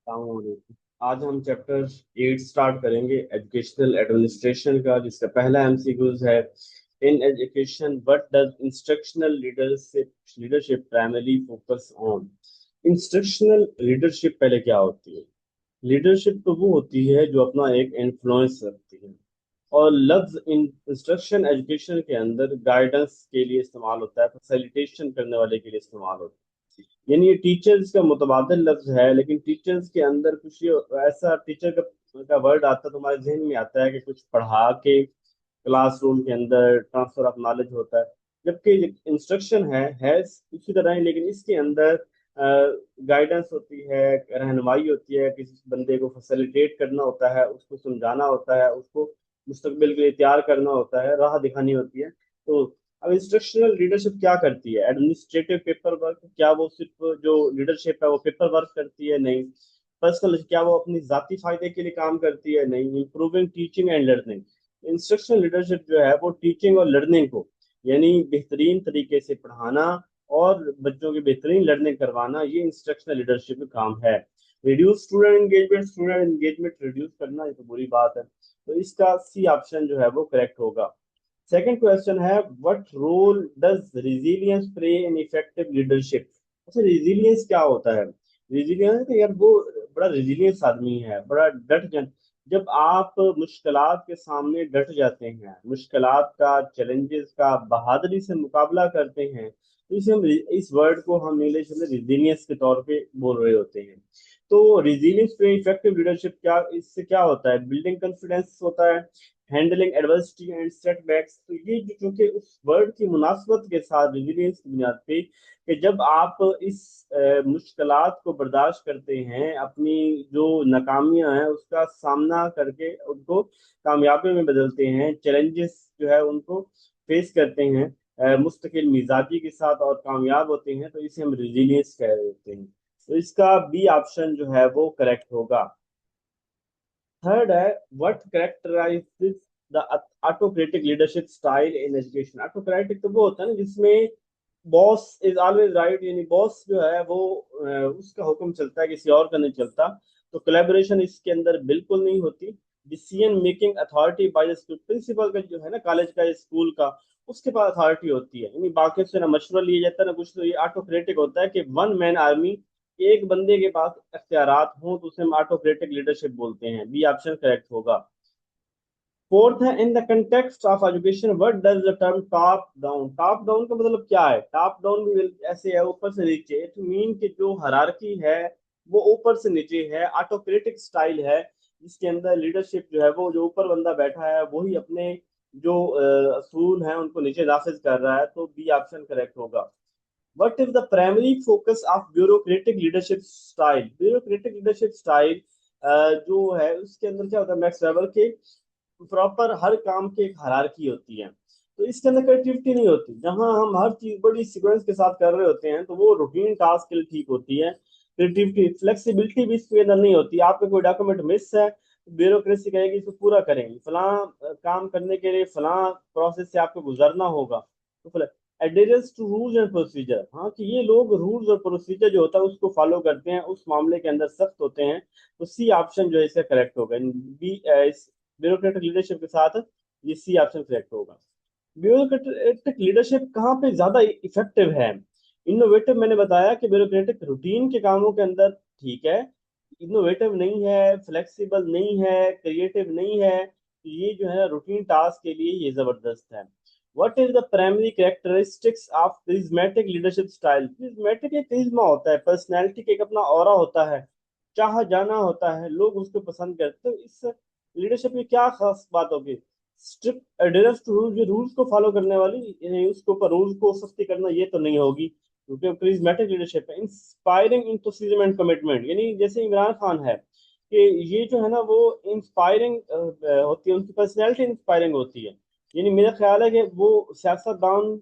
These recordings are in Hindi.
अस्सलामुअलैकुम। आज हम चैप्टर 8 स्टार्ट करेंगे एजुकेशनल एडमिनिस्ट्रेशन का, जिसका पहला एमसीक्यूज है। In education what does instructional leadership primary focus on. Instructional leadership पहले क्या होती है? लीडरशिप तो वो होती है जो अपना एक इन्फ्लुएंस रखती है। और लफ्ज इन इंस्ट्रक्शन एजुकेशन के अंदर गाइडेंस के लिए इस्तेमाल होता है, फैसिलिटेशन करने वाले के लिए इस्तेमाल होता है। यानी ये टीचर्स का मुतबादल लफ्ज है, लेकिन टीचर्स के अंदर कुछ ये ऐसा टीचर का वर्ड आता है, तुम्हारे जहन में आता है कि कुछ पढ़ा के क्लासरूम के अंदर ट्रांसफर ऑफ नॉलेज होता है। जबकि इंस्ट्रक्शन है उसी तरह ही, लेकिन इसके अंदर गाइडेंस होती है, रहनुमाई होती है, किसी बंदे को फैसिलिटेट करना होता है, उसको समझाना होता है, उसको मुस्तकबिल के लिए तैयार करना होता है, राह दिखानी होती है। तो अब इंस्ट्रक्शनल लीडरशिप क्या करती है? एडमिनिस्ट्रेटिव पेपर वर्क, क्या वो सिर्फ जो लीडरशिप है वो पेपर वर्क करती है? नहीं। पर्सनल, क्या वो अपनी जाती फायदे के लिए काम करती है? नहीं। Improving teaching and learning, instructional leadership जो है वो टीचिंग और लर्निंग को, यानी बेहतरीन तरीके से पढ़ाना और बच्चों की बेहतरीन लर्निंग करवाना, ये इंस्ट्रक्शनल लीडरशिप का काम है। रिड्यूस स्टूडेंट एंगेजमेंट रिड्यूस करना, ये तो बुरी बात है। तो इसका सी ऑप्शन जो है वो करेक्ट होगा। सेकंड क्वेश्चन है, what role does resilience play in effective leadership. अच्छा, रिजिलियंस क्या होता है? रिजिलियंस यार वो बड़ा रिजिलियंस आदमी है, बड़ा डट। जब आप मुश्किलात के सामने डट जाते हैं, मुश्किलात का, चैलेंजेस का बहादुरी से मुकाबला करते हैं, तो इसे हम, इस वर्ड को हम इंग्लिश में रिजिलियंस के तौर पे बोल रहे होते हैं। तो रिजिलियंस पे इफेक्टिव लीडरशिप क्या, इससे क्या होता है? बिल्डिंग कॉन्फिडेंस होता है, हैंडलिंग एडवर्सिटी एंड सेटबैक्स। तो ये जो, चूंकि उस वर्ड की मुनासबत के साथ रिजिलियंस की बुनियाद पे, कि जब आप इस मुश्किलात को बर्दाश्त करते हैं, अपनी जो नाकामियां हैं उसका सामना करके उनको कामयाबी में बदलते हैं, चैलेंजेस जो है उनको फेस करते हैं मुस्तकिल मिजाजी के साथ और कामयाब होते हैं, तो इसे हम रिजिलियंस कह रहे होते हैं। तो इसका बी ऑप्शन जो है वो करेक्ट होगा। थर्ड है, what कैरेक्टराइजेस the autocratic leadership style in education. Autocratic तो वो होता है ना जिसमें बॉस इज ऑलवेज राइट, यानी बॉस जो है वो उसका हुक्म चलता है, किसी और का नहीं चलता। तो कोलैबोरेशन इसके अंदर बिल्कुल नहीं होती। Decision making authority by the principal का जो है ना, कॉलेज का या स्कूल का, उसके पास अथॉरिटी होती है, यानी बाकी से ना मशवरा लिया जाता है ना कुछ। तो ये ऑटोक्रेटिक होता है कि वन मैन आर्मी, एक बंदे के पास अख्तियारात हों, तो उसे हम ऑटोक्रेटिक लीडरशिप बोलते हैं। बी ऑप्शन करेक्ट होगा। फोर्थ है, in the context of education what does the term top down. Top down का मतलब क्या है? टॉप डाउन भी ऐसे है, ऊपर से नीचे। इट मीन कि जो हायरार्की है वो ऊपर से नीचे है। ऑटोक्रेटिक स्टाइल है जिसके अंदर लीडरशिप जो है वो, जो ऊपर बंदा बैठा है वही अपने जो असूल हैं उनको नीचे नाफिज कर रहा है। तो बी ऑप्शन करेक्ट होगा। What is the primary focus of bureaucratic leadership style? Bureaucratic leadership style जो है उसके अंदर क्या होता है? मैक्स वेबर के प्रॉपर हर काम की एक हायरार्की होती है, तो इसके अंदर क्रिएटिविटी नहीं होती। जहां हम हर चीज बड़ी सीक्वेंस के साथ कर रहे होते हैं तो वो रूटीन टास्क के लिए ठीक होती है। क्रिएटिविटी, फ्लेक्सिबिलिटी भी इसके अंदर नहीं होती। आपका कोई डॉक्यूमेंट मिस है, ब्यूरोक्रेसी कहेगी इसको पूरा करेंगे, फलां काम करने के लिए फलां प्रोसेस से आपको गुजरना होगा। तो एडेरेंस टू रूल्स एंड प्रोसीजर, हाँ, कि ये लोग रूल्स और प्रोसीजर जो होता है उसको फॉलो करते हैं, उस मामले के अंदर सख्त होते हैं। तो सी ऑप्शन जो है इसका करेक्ट होगा। बी, इस ब्यूरोक्रेटिक लीडरशिप के साथ ये सी ऑप्शन करेक्ट होगा। ब्यूरोक्रेटिक लीडरशिप कहाँ पे ज्यादा इफेक्टिव है? इनोवेटिव, मैंने बताया कि ब्यूरोक्रेटिक रूटीन के कामों के अंदर ठीक है, इनोवेटिव नहीं है, फ्लेक्सिबल नहीं है, क्रिएटिव नहीं है, तो ये जो है रूटीन टास्क के लिए ये जबरदस्त है। What is the primary characteristics of prismatic leadership style. Prismatic एक करिश्मा होता है, पर्सनैलिटी का एक अपना ऑरा होता है, चाह जाना होता है, लोग उसको पसंद करते हैं। तो इस लीडरशिप की क्या खास बात होगी? स्ट्रिक्ट एडहेरेंस टू रूल, ये रूल्स को फॉलो करने वाली, उसके ऊपर रूल्स को सख्ती करना, ये तो नहीं होगी क्योंकि प्रिज्मेटिक लीडरशिप है। इंस्पायरिंग इंथुसिज्म एंड कमिटमेंट, यानी जैसे इमरान खान है, कि ये जो है ना वो इंस्पायरिंग होती है, उनकी पर्सनैलिटी इंस्पायरिंग होती है। यानी मेरा ख्याल है कि वो सियासतदान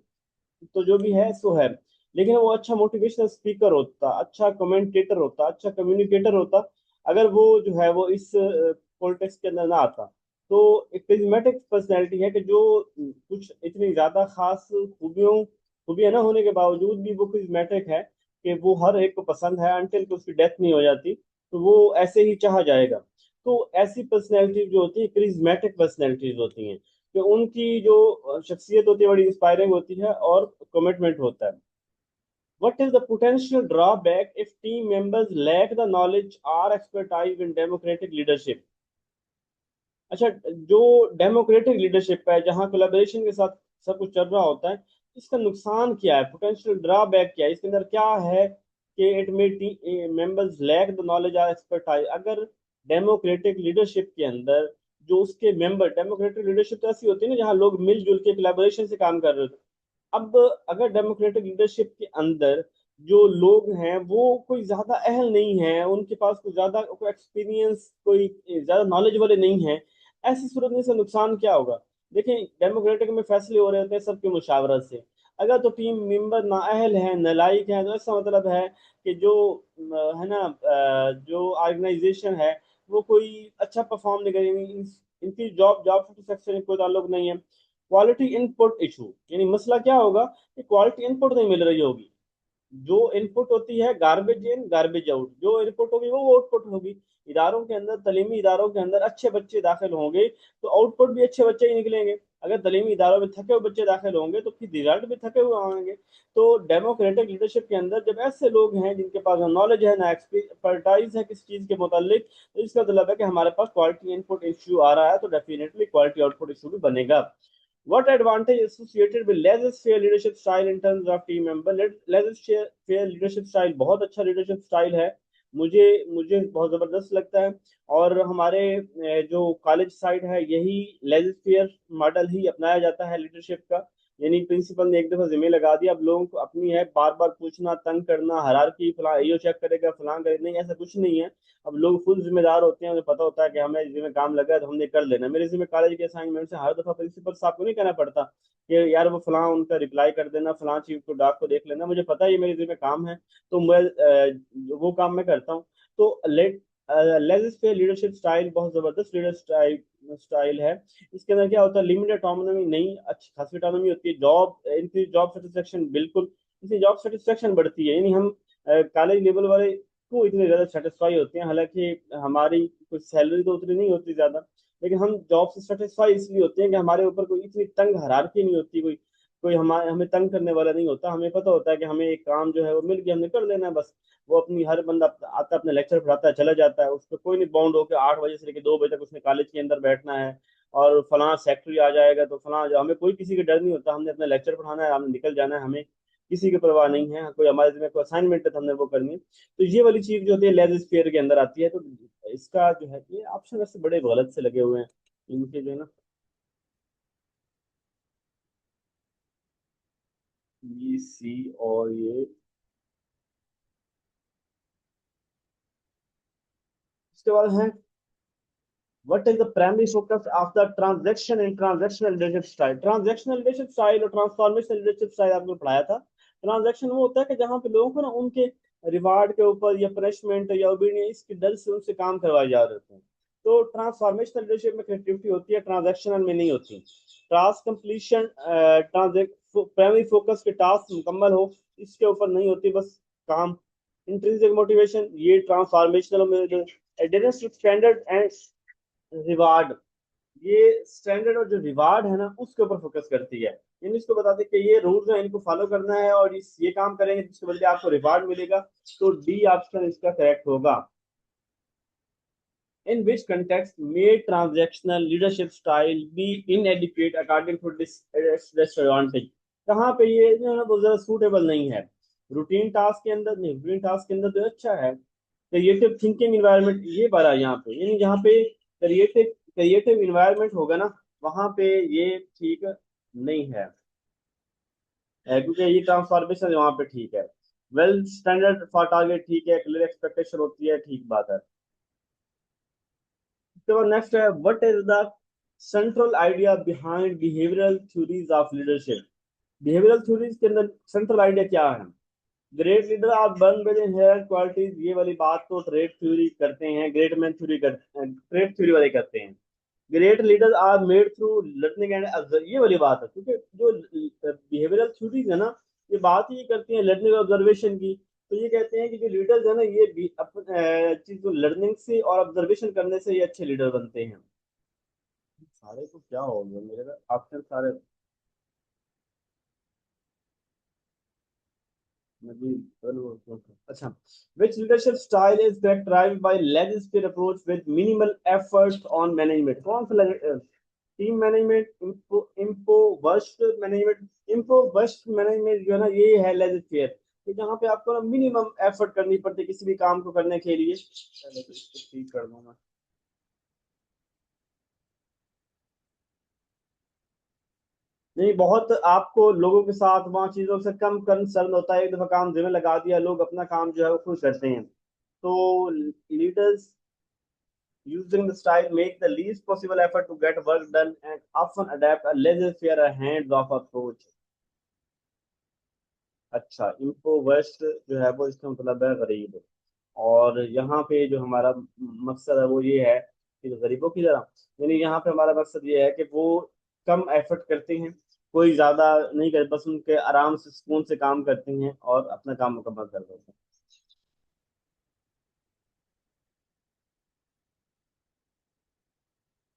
तो जो भी है सो है, लेकिन वो अच्छा मोटिवेशनल स्पीकर होता, अच्छा कमेंटेटर होता, अच्छा कम्युनिकेटर होता, अगर वो जो है वो इस पॉलिटिक्स के अंदर ना आता। तो एक प्रिज्मेटिक पर्सनैलिटी है कि जो कुछ इतनी ज्यादा खास खूबियां ना होने के बावजूद भी वो प्रिज्मेटिक है, कि वो हर एक को पसंद है अनटिल कि उसकी डेथ नहीं हो जाती। तो वो ऐसे ही चाहा जाएगा। तो ऐसी पर्सनैलिटी जो होती है करिज्मेटिक पर्सनैलिटीज होती हैं, कि उनकी जो शख्सियत होती है बड़ी इंस्पायरिंग होती है और कमिटमेंट होता है। What is the potential drawback if team members lack the knowledge or expertise in democratic leadership? अच्छा, जो डेमोक्रेटिक लिडरशिप है जहां कोलैबोरेशन के साथ सब कुछ चल रहा होता है, इसका नुकसान क्या है, पोटेंशियल ड्रॉबैक क्या है, इसके अंदर क्या है कि it may members lack the knowledge और एक्सपर्टाइज। अगर डेमोक्रेटिक लीडरशिप के अंदर जो उसके मेंबर, डेमोक्रेटिक लीडरशिप तो ऐसी होती है ना जहां लोग मिलजुल के कोलैबोरेशन से काम कर रहे होते हैं। अब अगर डेमोक्रेटिक लीडरशिप के अंदर जो लोग हैं वो कोई ज्यादा अहल नहीं है, उनके पास कोई ज्यादा कोई एक्सपीरियंस, कोई ज्यादा नॉलेज वाले नहीं है, ऐसी सूरत में से नुकसान क्या होगा? देखिए, डेमोक्रेटिक में फैसले हो रहे होते हैं सबकी मुशावरत से। अगर तो टीम मेंबर नाअहल है, नालायक है, तो इसका मतलब है कि जो है ना, जो ऑर्गेनाइजेशन है वो कोई अच्छा परफॉर्म नहीं करेगी, इनकी जॉब जॉब सेटिस्फेक्शन कोई ताल्लुक नहीं है। क्वालिटी इनपुट इशू, यानी मसला क्या होगा कि क्वालिटी इनपुट नहीं मिल रही होगी। जो इनपुट होती है गार्बेज इन गार्बेज आउट, जो इनपुट होगी वो आउटपुट होगी। इदारों के अंदर, तालीमी इदारों के अंदर अच्छे बच्चे दाखिल होंगे तो आउटपुट भी अच्छे बच्चे ही निकलेंगे। अगर तालीमी इदारों में थके हुए बच्चे दाखिल होंगे तो फिर रिजल्ट भी थके हुए आएंगे। तो डेमोक्रेटिक लीडरशिप के अंदर जब ऐसे लोग हैं जिनके पास ना नॉलेज है ना एक्सपर्टाइज है किसी चीज के मुतालिक, तो इसका मतलब है कि हमारे पास क्वालिटी इनपुट इश्यू आ रहा है, तो डेफिनेटली क्वालिटी आउटपुट इश्यू भी बनेगा। What advantage associated with laissez-faire leadership style in terms of team member? Laissez-faire leadership style बहुत अच्छा leadership style है, मुझे मुझे बहुत जबरदस्त लगता है। और हमारे जो कॉलेज साइड है यही laissez-faire मॉडल ही अपनाया जाता है लीडरशिप का। यानी प्रिंसिपल ने एक दफा जिम्मे लगा दिया, अब लोगों को अपनी है बार बार पूछना, तंग करना, हायरार्की फलां यो चेक करेगा फलां करेगा, नहीं ऐसा कुछ नहीं है। अब लोग खुद जिम्मेदार होते हैं, उन्हें पता होता है कि हमें जिम्मे काम लगा है तो हमने कर लेना। मेरे जिम्मे कॉलेज के असाइनमेंट से हर दफा प्रिंसिपल साहब को नहीं कहना पड़ता कि यार वो फलां उनका रिप्लाई कर देना, फलां चीज को डाक को देख लेना, मुझे पता है ये मेरे जिम्मे काम है, तो मैं वो काम मैं करता हूँ। तो लेजिस पे लीडरशिप स्टाइल बहुत जबरदस्त लीडर स्टाइल स्टाइल है। इसके अंदर क्या होता है, लिमिटेड ऑटोनॉमी नहीं, अच्छी खासी ऑटोनॉमी होती है। जॉब इनकी जॉब सेटिस्फेक्शन बिल्कुल, इससे जॉब सेटिस्फेक्शन बढ़ती है। यानी हम कॉलेज लेवल वाले क्यों इतने ज्यादा सेटिस्फाई होते हैं, हालांकि हमारी कुछ सैलरी तो उतनी नहीं होती ज्यादा, लेकिन हम जॉब से सेटिस्फाई इसलिए होते हैं कि हमारे ऊपर कोई इतनी तंग हायरार्की नहीं होती, कोई कोई हमारे हमें तंग करने वाला नहीं होता। हमें पता होता है कि हमें एक काम जो है वो मिल गया, हमने कर लेना है बस। वो अपनी हर बंदा आता है, अपने लेक्चर पढ़ाता है, चला जाता है, उसको कोई नहीं बाउंड होकर 8 बजे से लेकर 2 बजे तक उसने कॉलेज के अंदर बैठना है। और फलां सेक्रेटरी आ जाएगा तो फलां, जो हमें कोई किसी का डर नहीं होता, हमने अपना लेक्चर पढ़ाना है, हमने निकल जाना है, हमें किसी की परवाह नहीं है। कोई हमारे जिम्मे कोई असाइनमेंट है तो हमने वो करनी है। तो ये वाली चीज जो होती है लेजिस फेयर के अंदर आती है। तो इसका जो है ये ऑप्शन वैसे बड़े गलत से लगे हुए हैं इनके जो है ना, बी सी और ये। इसके बाद है what is the primary focus of the transaction in transactional leadership style. Transactional leadership style और ट्रांसफॉर्मेशनल लीडरशिप स्टाइल आपने पढ़ाया था। ट्रांजैक्शन वो होता है कि जहां पे लोगों को ना उनके रिवार्ड के ऊपर या पनिशमेंट या ओबीडियंस के डर से उनसे काम करवाए जा रहे होते हैं। तो ट्रांसफॉर्मेशनल लीडरशिप में क्रिएटिविटी होती है, ट्रांजैक्शनल में नहीं होती। टास्क कंप्लीशन, प्राइमरी फोकस के टास्क मुकम्मल हो इसके ऊपर नहीं होती, बस काम। इंट्रिंसिक मोटिवेशन ये ट्रांसफॉर्मेशनल में एडेरेंस टू स्टैंडर्ड एंड रिवार्ड, ये स्टैंडर्ड और जो रिवार्ड है ना उसके ऊपर फोकस करती है। इन इसको बताते हैं कि ये रूल्स हैं, इनको फॉलो करना है और इस ये काम करेंगे जिसके बदले आपको रिवार्ड मिलेगा। तो डी ऑप्शन इसका करेक्ट होगा। In which context may transactional leadership style be inadequate according to disadvantage. कहाँ पे ये जो है ना वो ज्यादा सूटेबल नहीं है? रूटीन टास्क के अंदर नहीं, रूटीन टास्क के अंदर तो अच्छा है। क्रिएटिव थिंकिंग इन्वायरमेंट ये बड़ा यहाँ पे, यानी जहाँ पे क्रिएटिव क्रिएटिव इन्वायरमेंट होगा ना वहां पे ये ठीक नहीं है। क्योंकि ये ट्रांसफॉर्मेशन वहां पे ठीक है। वेल स्टैंडर्ड फॉर टारगेट ठीक है, क्लियर एक्सपेक्टेशन होती है, ठीक बात है। तो नेक्स्ट है what is the central idea behind behavioural theories of leadership. Behavioural theories के अंदर सेंट्रल आइडिया क्या है? Great leader are born with inherent qualities, ये वाली बात तो ट्रेड थ्योरी करते हैं, ग्रेट मैन थ्योरी करते हैं, ट्रेड थ्योरी वाले करते हैं। Great leaders are made through learning and ये वाली बात है, क्योंकि जो बिहेवियरल थ्योरीज है ना ये बात ही करती है लर्निंग और ऑब्जर्वेशन की। तो ये कहते हैं कि जो लीडर्स है ना, ये भी अपन चीज को लर्निंग से और ऑब्जर्वेशन करने से ये अच्छे लीडर बनते हैं। सारे को क्या हो गया मेरे ऑप्शन सारे मतलब। अच्छा, which leadership style is characterized by laissez-faire approach with minimal effort on management? कौन सा टीम मैनेजमेंट, इम्पोवर्स्ट मैनेजमेंट? इम्पोवर्स्ट मैनेजमेंट जो है ना, ये है लेजर फेयर, जहाँ पे आपको ना मिनिमम एफर्ट करनी पड़ती है किसी भी काम को करने के लिए। चलो तो इसको ठीक कर दूं मैं। नहीं, बहुत आपको लोगों के साथ वहाँ चीजों से कम कंसर्न होता है, एक दफा काम जिम्मे लगा दिया, लोग अपना काम जो है वो खुद करते हैं। तो leaders using the style make the least possible effort to get work done and often adapt a laissez-faire hands-off approach। अच्छा, इम्पोवर्स्ट जो है वो इसका मतलब है गरीब। और यहाँ पे जो हमारा मकसद है वो ये है कि जो गरीबों की तरह, यानी यहाँ पे हमारा मकसद ये है कि वो कम एफर्ट करते हैं, कोई ज्यादा नहीं करते, बस उनके आराम से सुकून से काम करते हैं और अपना काम मुकम्मल कर देते हैं।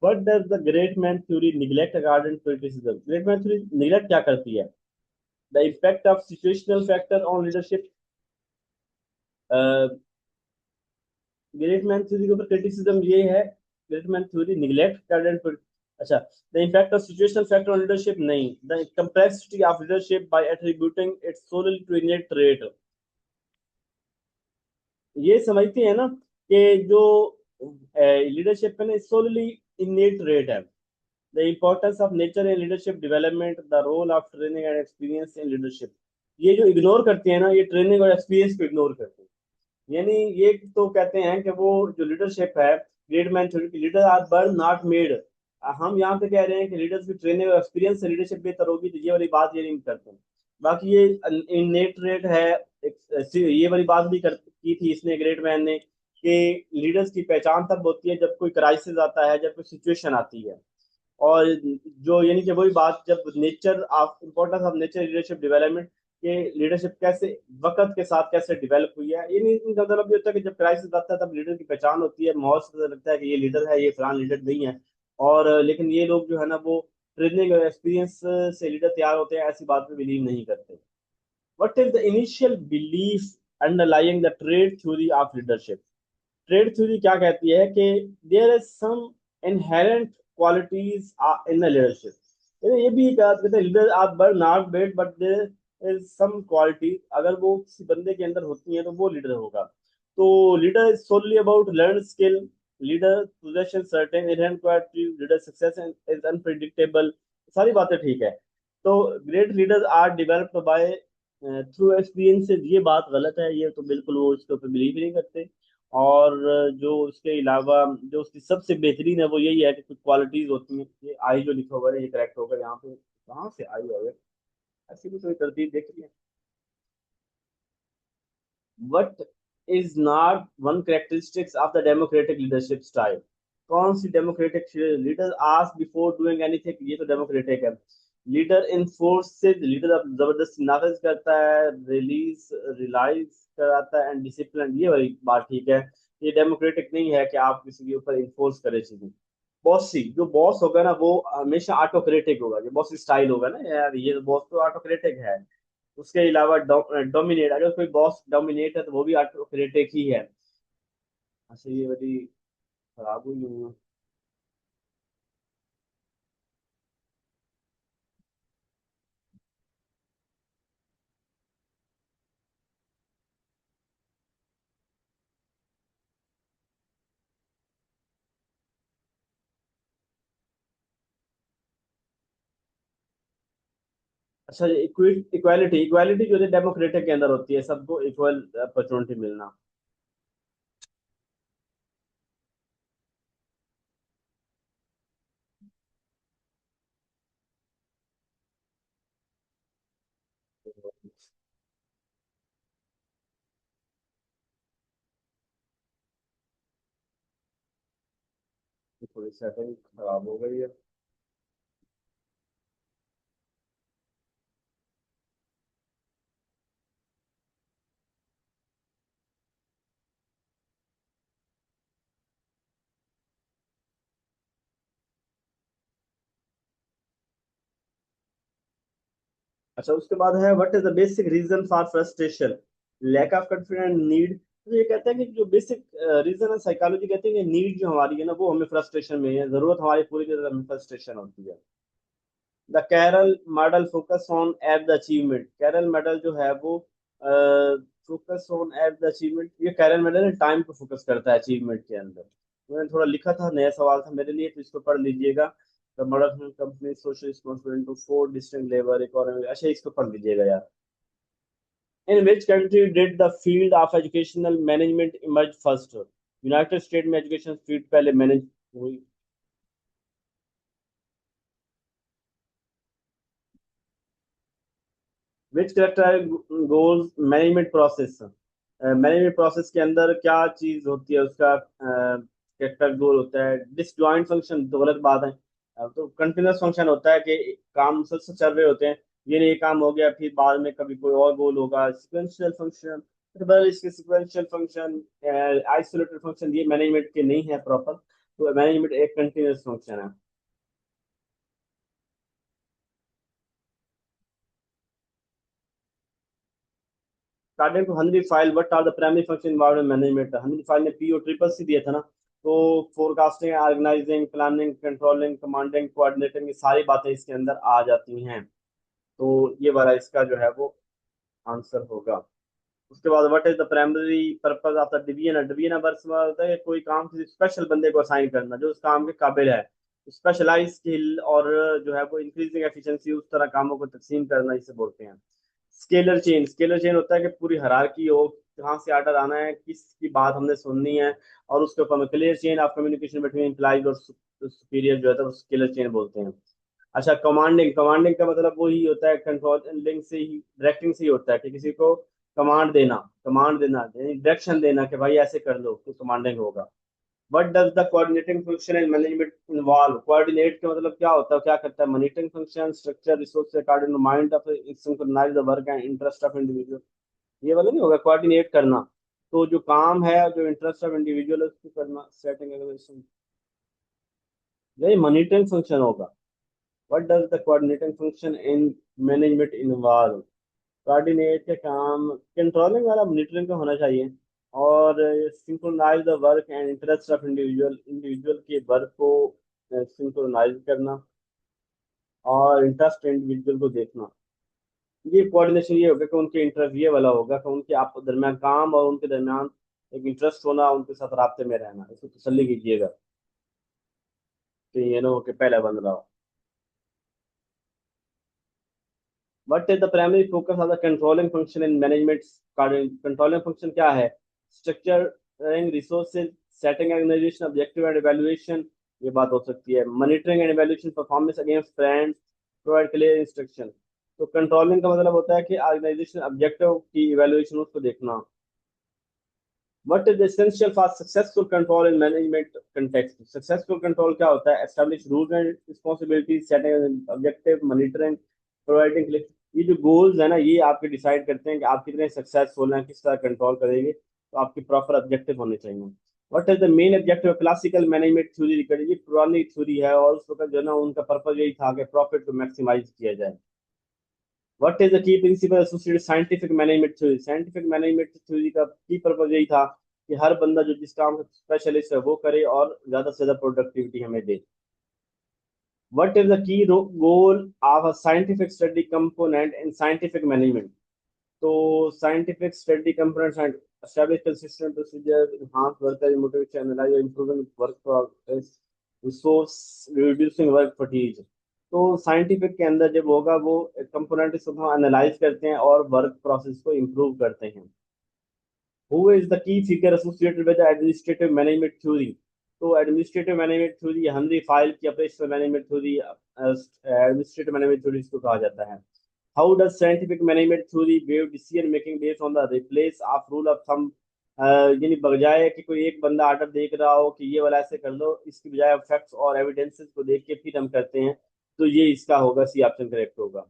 What does the great man theory neglect according to criticism? Great man theory neglect क्या करती है? The impact of situational factor on leadership। Great man theory के ऊपर क्रिटिसिज्म ये है, great man theory neglect talent. अच्छा, the impact of situational factor on leadership नहीं, the complexity of leadership by attributing its solely to innate trait. ये समझती है ना कि जो लीडरशिप है ना सोलली इनेट ट्रेट है। The importance of nature in leadership development, the role of training and experience in leadership. ये जो इग्नोर करती है ना, ये ट्रेनिंग और एक्सपीरियंस को इग्नोर करती है। यानी ये तो कहते हैं कि वो जो लीडरशिप है, ग्रेट मैन थ्योरी की, leader are born not made. हम यहाँ पे कह रहे हैं कि लीडर्स की ट्रेनिंग और एक्सपीरियंस से लीडरशिप बेहतर होगी, तो ये वाली बात ये नहीं करते हैं। बाकी ये इनेट रेट है। ये वाली बात भी की थी इसने, ग्रेट मैन ने, कि लीडर्स की पहचान तब होती है जब कोई क्राइसिस आता है, जब कोई सिचुएशन आती है। और जो यानी कि वही बात, जब nature of importance of nature leadership development, के लीडरशिप कैसे वक्त के साथ कैसे डेवलप हुई है, ये नहीं, इनका मतलब ये होता है कि जब क्राइसिस आता है तब लीडर की पहचान होती है, माहौल से पता लगता है कि ये लीडर है, ये फलान लीडर नहीं है। और लेकिन ये लोग जो है ना वो ट्रेनिंग और एक्सपीरियंस से लीडर तैयार होते हैं, ऐसी बात में बिलीव नहीं करते। What is the initial belief underlying the trait theory of leadership? Trait theory क्या कहती है कि there is some inherent qualities in the leadership. ये भी कहते हैं leader are born not bred but there is some qualities, अगर वो किसी बंदे के अंदर होती हैं तो वो लीडर होगा। तो leader is solely about learn skill, leader possession certain inherent qualities, leader success is unpredictable. सारी बातें ठीक है। तो great leaders are developed by through experiences, ये बात गलत है, ये तो बिल्कुल वो इसके ऊपर बिलीव ही नहीं करते। और जो उसके अलावा जो उसकी सबसे बेहतरीन है वो यही है कि कुछ क्वालिटीज होती हैं, ये आई जो लिखा हुआ है ये करेक्ट होगा यहाँ पे, कहाँ से आई है, ऐसी भी कोई तरतीब देख रही है? What is not one characteristics of the democratic leadership style? कौन सी democratic leader ask before doing anything, ये तो डेमोक्रेटिक है। लीडर इन्फोर्सेस, लीडर अब जबरदस्ती नाफिज करता है, रिलीज रिलाइज कराता है, एंड डिसिप्लिन, ये वाली बात ठीक है। ये डेमोक्रेटिक नहीं है कि आप किसी के ऊपर इन्फोर्स करें चीजें। बॉसी, जो बॉस होगा ना वो हमेशा ऑटोक्रेटिक होगा, जो बॉस स्टाइल होगा ना यार, ये बॉस तो ऑटोक्रेटिक है। उसके अलावा डोमिनेट, अगर कोई बॉस डोमिनेट है तो वो भी ऑटोक्रेटिक ही है। अच्छा, ये वाली खराब हुई है। अच्छा, इक्वालिटी, इक्वालिटी जो है डेमोक्रेटिक के अंदर होती है, सबको इक्वल अपॉर्चुनिटी मिलना। थोड़ी सेटिंग खराब हो गई है। अच्छा, उसके बाद है what is the basic reason for frustration, lack of confidence, need. तो ये कहता है कि जो बेसिक रीजन है, साइकोलॉजी कहती है कि नीड जो हमारी है ना, वो हमें फ्रस्ट्रेशन में है, जरूरत हमारी पूरी तरह हमें फ्रस्ट्रेशन होती है। The Carroll model focus on at the achievement, Carroll model जो है वो focus on at the achievement, ये कैरल मॉडल टाइम को फोकस करता है अचीवमेंट के अंदर। मैंने थोड़ा लिखा था, नया सवाल था मेरे लिए, तो इसको पढ़ लीजिएगा। The model company social responsibility to four distinct labour economy, अच्छा इसको पढ़ लीजिएगा यार। In which country did the field of educational management emerge first, United State में एजुकेशन फील्ड पहले मैनेज हुई। Which character goals management process, management process के अंदर क्या चीज होती है, उसका करेक्टर गोल होता है। डिसजॉइंट फंक्शन तो गलत बात है। तो कंटिन्यूस फंक्शन होता है कि काम मुसलसल चल रहे होते हैं, ये नहीं, ये काम हो गया फिर बाद में कभी कोई और गोल होगा। सिक्वेंशियल फंक्शन, इसके सिक्वेंशियल फंक्शन, आइसोलेटेड फंक्शन, ये मैनेजमेंट के नहीं है प्रॉपर। तो मैनेजमेंट एक कंटिन्यूस फंक्शन है। According to Henri Fayol what are the primary function involved in management, Henri Fayol ने पी और ट्रिपल सी दिया था ना। तो forecasting, organising, planning, controlling, commanding, coordinating, ये सारी बातें इसके अंदर आ जाती हैं। तो ये वाला इसका जो है वो आंसर होगा। उसके बाद what is the primary purpose of the division, division work होता है कि कोई काम किसी स्पेशल बंदे को असाइन करना जो उस काम के काबिल है, स्पेशलाइज स्किल, और जो है वो इंक्रीजिंग एफिशिएंसी, उस तरह कामों को तकसीम करना, इसे बोलते हैं। स्केलर चेन, स्केलर चेन होता है कि पूरी हायरार्की हो, कहाँ से आर्डर आना है, किसकी बात हमने सुननी है, और उसके ऊपर में clear chain of communication between employees और सुपीरियर जो है तो स्केलर चेन बोलते हैं। अच्छा, कमांडिंग, कमांडिंग का मतलब वही होता है, कंट्रोल लिंक से ही, डायरेक्टिंग से ही होता है कि किसी को कमांड देना डायरेक्शन देना कि भाई ऐसे कर लो, तो कमांडिंग होगा। What does the coordinating function in management involve, coordinate का मतलब क्या होता है, क्या करता है। Monitoring function, structure resource according to mind of synchronise the work and interest of individual, ये वाला नहीं होगा कोऑर्डिनेट करना। तो जो काम है, जो इंटरेस्ट ऑफ इंडिविजुअल है उसको करना, सेटिंग एग्रीगेशन, यही मॉनिटरिंग फंक्शन होगा। What does the coordinating function in management involve, coordinate के काम, कंट्रोलिंग वाला मॉनिटरिंग का होना चाहिए, और synchronise the work and interest of individual, individual के वर्क को सिंक्रोनाइज करना और इंटरेस्ट इंडिविजुअल को देखना। ये कोऑर्डिनेशन ये होगा कि उनके इंटरेस्ट ये वाला होगा कि उनके आप दरमियान काम और उनके दरमियान एक इंटरेस्ट होना, उनके साथ राब्ते में रहना, इसको तसल्ली कीजिएगा कि ये ना हो कि पहला बन रहा हो। What is the primary focus of the controlling function in management, controlling function क्या है। Structuring resources, setting organisation, objective and evaluation, ये बात हो सकती है। Monitoring and evaluation performance against trends, provide clear instruction. तो कंट्रोलिंग का मतलब होता है कि ऑर्गेनाइजेशन ऑब्जेक्टिव की इवैल्यूएशन उसको देखना। What is essential for successful control in management context? Successful control क्या होता है? Establish rules and responsibilities, setting an objective, monitoring, providing ये जो goals है ना, ये आपके डिसाइड करते हैं कि आप कितने सक्सेसफुल हैं, किस तरह कंट्रोल करेंगे, तो आपके प्रॉपर ऑब्जेक्टिव होने चाहिए। What is the main objective of classical management theory, ये पुरानी थ्योरी है, और उस वक्त जो है ना उनका पर्पज यही था कि प्रॉफिट को मैक्सिमाइज किया जाए। What is the key principle associated scientific management theory, scientific management theory का की पर्पज यही था कि हर बंदा जो जिस काम का स्पेशलिस्ट है वो करे और ज्यादा से ज्यादा प्रोडक्टिविटी हमें दे। What is the key goal of a scientific study component in scientific management, तो scientific study component establish consistent procedures, enhance worker motivation, analyze improving work progress, resource reducing work fatigue। तो साइंटिफिक के अंदर जब होगा वो कंपोनेंट को एनालाइज करते हैं और वर्क प्रोसेस को इम्प्रूव करते हैं। Who is the key figure associated with administrative management theory, तो administrative management theory Henri Fayol की operational management theory, administrative management theory इसको कहा जाता है। How does scientific management theory wave decision making based on the replace of rule of thumb, यानी बजाय कि कोई एक बंदा आर्डर देख रहा हो कि ये वाला ऐसे कर लो, इसकी बजाय फैक्ट्स और एविडेंसेस को देख के फिर हम करते हैं, तो ये इसका होगा, सी ऑप्शन करेक्ट होगा।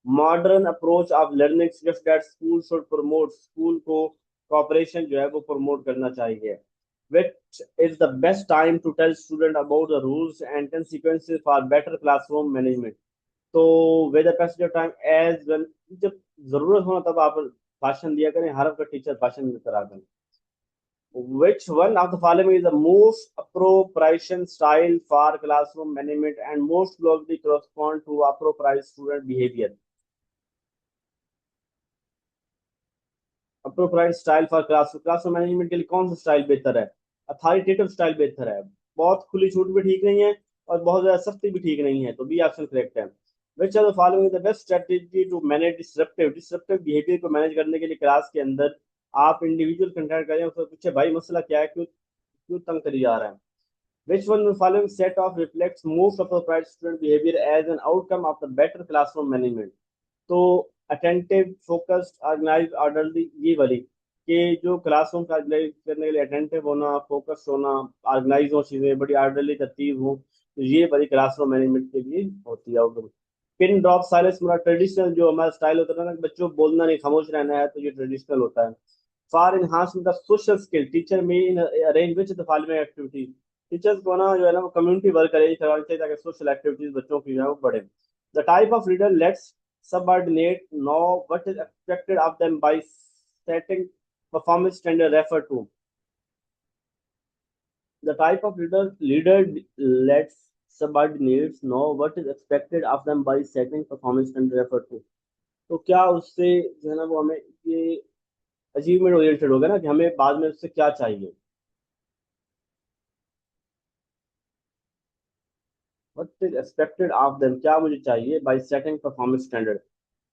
Modern approach of learning suggest that school should promote, school को कॉपरेशन जो है वो प्रमोट करना चाहिए। which is the best time to tell student about the rules and consequences for better classroom management, तो whether passage of time as well, जब जरूरत हो तब आप भाषण दिया करें, हर वक्त टीचर भाषण देकर आ करें। Which one of the following is the most appropriation style for classroom management and most closely correspond to appropriate student behavior? Appropriate style for classroom management के लिए कौन सा स्टाइल बेहतर है? अथॉरिटेटिव स्टाइल बेहतर है। बहुत खुली छूट भी ठीक नहीं है और बहुत ज्यादा सख्ती भी ठीक नहीं है, तो बी ऑप्शन करेक्ट है। Which are the following the best strategy to manage disruptive behaviour को मैनेज करने के लिए क्लास के अंदर आप इंडिविजुअल कंटेक्ट करें, उसको पूछे भाई मसला क्या है, क्यों क्यों तंग करी जा रहा है। Which one of the following set of reflects most appropriate student behavior as an outcome of the better classroom management? तो अटेंटिव, फोकस्ड, ऑर्गेनाइज, ऑर्डरली, ये वाली कि जो क्लासरूम का ऑर्गेनाइज करने के लिए अटेंटिव होना, फोकस होना, ऑर्गेनाइज हो, चीजें बड़ी ऑर्डरली तरतीब हो, तो ये वाली क्लासरूम मैनेजमेंट के लिए होती है आउटकम। पिन ड्रॉप साइलेंस हमारा ट्रेडिशनल जो हमारा स्टाइल होता है ना, बच्चों को बोलना नहीं, खामोश रहना है, तो ये ट्रेडिशनल होता है। For enhancement of social skill teacher में arrange which the following activity, teachers को ना जो है ना वो कम्युनिटी वर्क अरेंज करवाना चाहिए ताकि सोशल एक्टिविटीज बच्चों की जो है वो बढ़े। The type of leader let's subordinate know what is expected of them by setting performance standard refer to. The type of leader lets subordinates know what is expected of them by setting performance standard refer to. तो क्या उससे जो है ना वो हमें ये अचीवमेंट ओरिएंटेड होगा ना कि हमें बाद में उससे क्या चाहिए। What is expected of them, क्या मुझे चाहिए बाय सेटिंग परफॉर्मेंस स्टैंडर्ड।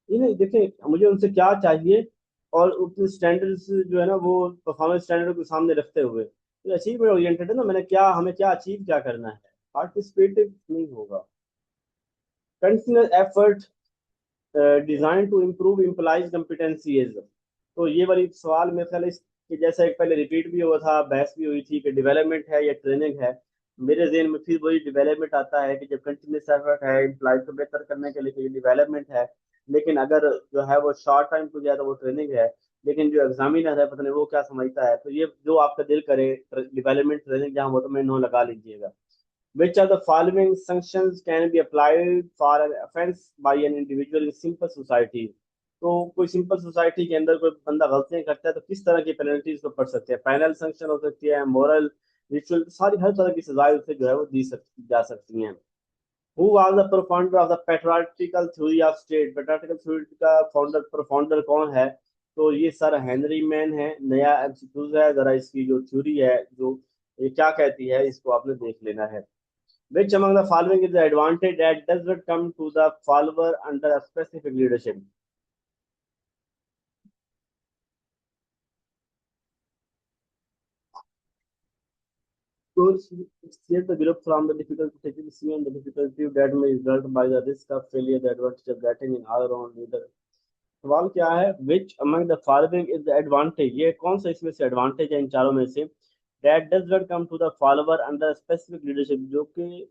ये नहीं देखें मुझे उनसे क्या चाहिए और उतने स्टैंडर्ड्स जो है ना वो परफॉर्मेंस स्टैंडर्ड को सामने रखते हुए, तो अचीवमेंट ओरिएंटेड है ना, मैंने क्या, हमें क्या अचीव क्या करना है, पार्टिसिपेटिव नहीं होगा। Continuous effort design to improve employees competency is, तो ये वाली सवाल मेरे ख्याल है कि जैसा एक पहले रिपीट भी हुआ था, बहस भी हुई थी कि डेवलपमेंट है या ट्रेनिंग है। मेरे जहन में फिर वही डेवलपमेंट आता है कि जब कंटिन्यूस एफर्ट है इम्प्लाइज को बेहतर करने के लिए तो ये डेवलपमेंट है। लेकिन अगर जो है वो शॉर्ट टाइम को जाए तो वो ट्रेनिंग है। लेकिन जो एग्जामिनर है पता नहीं वो क्या समझता है, तो ये जो आपका दिल करे, डेवलपमेंट ट्रेनिंग जहाँ हो तो मैं नो लगा लीजिएगा। Which of the following sanctions can be applied for an offense by an individual in simple society? तो कोई सिंपल सोसाइटी के अंदर कोई बंदा गलतियां करता है तो किस तरह की पेनल्टीज को पड़ सकते हैं? पैनल सैंक्शन हो सकती है, मोरल, रिचुअल, सारी हर तरह की सजाएं उसे जो है वो जा सकती हैं। Who was the profounder of the patriarchal theory of state, patriarchal theory का प्रोफाउंडर कौन है? तो ये सर हेनरी मैन है। नया एमसीक्यूज है, जरा इसकी जो थ्योरी है जो ये क्या कहती है इसको आपने देख लेना है। Which among the following is the advantage that does not come to the follower under a specific leadership? Course save the group from the difficult taking decision, the difficulty that may result by the risk of failure, the advantage of getting in our own leader. सवाल क्या है? Which among the following is the advantage? ये कौन सा इसमें से एडवांटेज है इन चारों में से? That does not come to the follower under a specific leadership, जो कि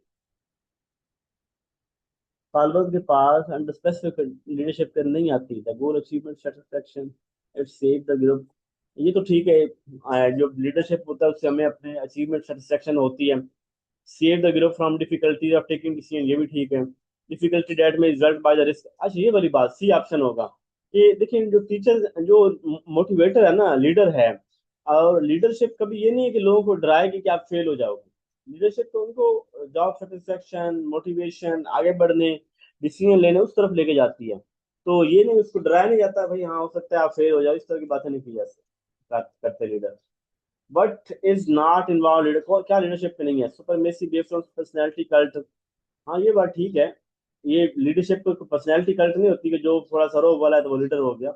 फॉलोअर्स के पास अंडर स्पेसिफिक लीडरशिप पे नहीं आती। The goal achievement satisfaction, it save the group, ये तो ठीक है। जो लीडरशिप होता है उससे हमें अपने अचीवमेंट सेटिस्फेक्शन होती है। Save the group from difficulties of taking decision, ये भी ठीक है। डिफिकल्टी डेट में रिजल्ट बाय द रिस्क, अच्छा ये वाली बात सी ऑप्शन होगा। ये देखिए जो टीचर जो मोटिवेटर है ना, लीडर है, और लीडरशिप कभी ये नहीं है कि लोगों को डराएगी कि आप फेल हो जाओगे। लीडरशिप तो उनको जॉब सेटिस्फेक्शन, मोटिवेशन, आगे बढ़ने, डिसीजन लेने उस तरफ लेके जाती है। तो ये नहीं, उसको डराया नहीं जाता भाई हाँ हो सकता है आप फेल हो जाओ, इस तरह की बातें नहीं की जा सकती करते leader. But is not involve leader को, क्या लीडरशिप पे नहीं है? Supremacy based on personality cult, हाँ ये बात ठीक है। ये लीडरशिप को पर्सनैलिटी कल्ट नहीं होती कि जो थोड़ा सा रोब वाला है तो वो लीडर हो गया।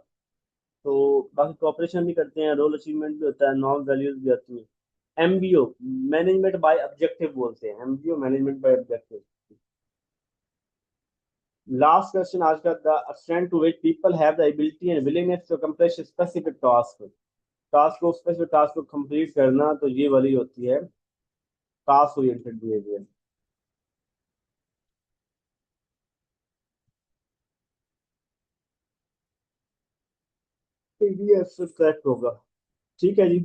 तो बाकी कॉपरेशन भी करते हैं, रोल अचीवमेंट भी होता है, नॉन वैल्यूज भी आती है। एमबीओ मैनेजमेंट बाय ऑब्जेक्टिव बोलते हैं, MBO management by objective. Last question आज का, the extent to which people have the ability and willingness to accomplish specific task, task को स्पेसिफिक टास्क को कंप्लीट करना, तो ये वाली होती है टास्क ओरिएंटेड बिहेवियर। ये करेक्ट होगा। ठीक है जी।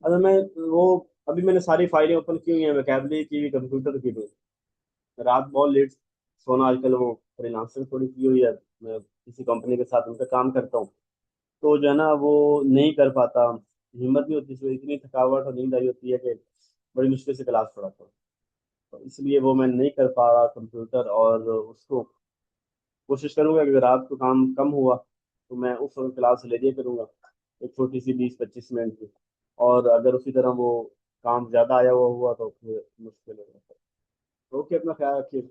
अगर मैं वो अभी मैंने सारी फाइलें ओपन की हुई हैं, वोकैबुलरी की भी, कंप्यूटर की भी। रात बहुत लेट सोना आजकल वो फ्रीलांसर थोड़ी की हुई है, मैं किसी कंपनी के साथ उनका काम करता हूँ। तो जो है ना वो नहीं कर पाता, हिम्मत नहीं होती, इसमें इतनी थकावट और नींद आई होती है कि बड़ी मुश्किल से क्लास पढ़ाता हूँ। तो इसलिए वो मैं नहीं कर पा रहा कंप्यूटर, और उसको कोशिश करूंगा कि अगर रात को काम कम हुआ तो मैं उस वक्त क्लास ले लिया करूंगा, एक छोटी सी 20-25 मिनट की। और अगर उसी तरह वो काम ज्यादा आया हुआ हुआ तो फिर मुश्किल हो जाता है। ओके, अपना ख्याल रखिए।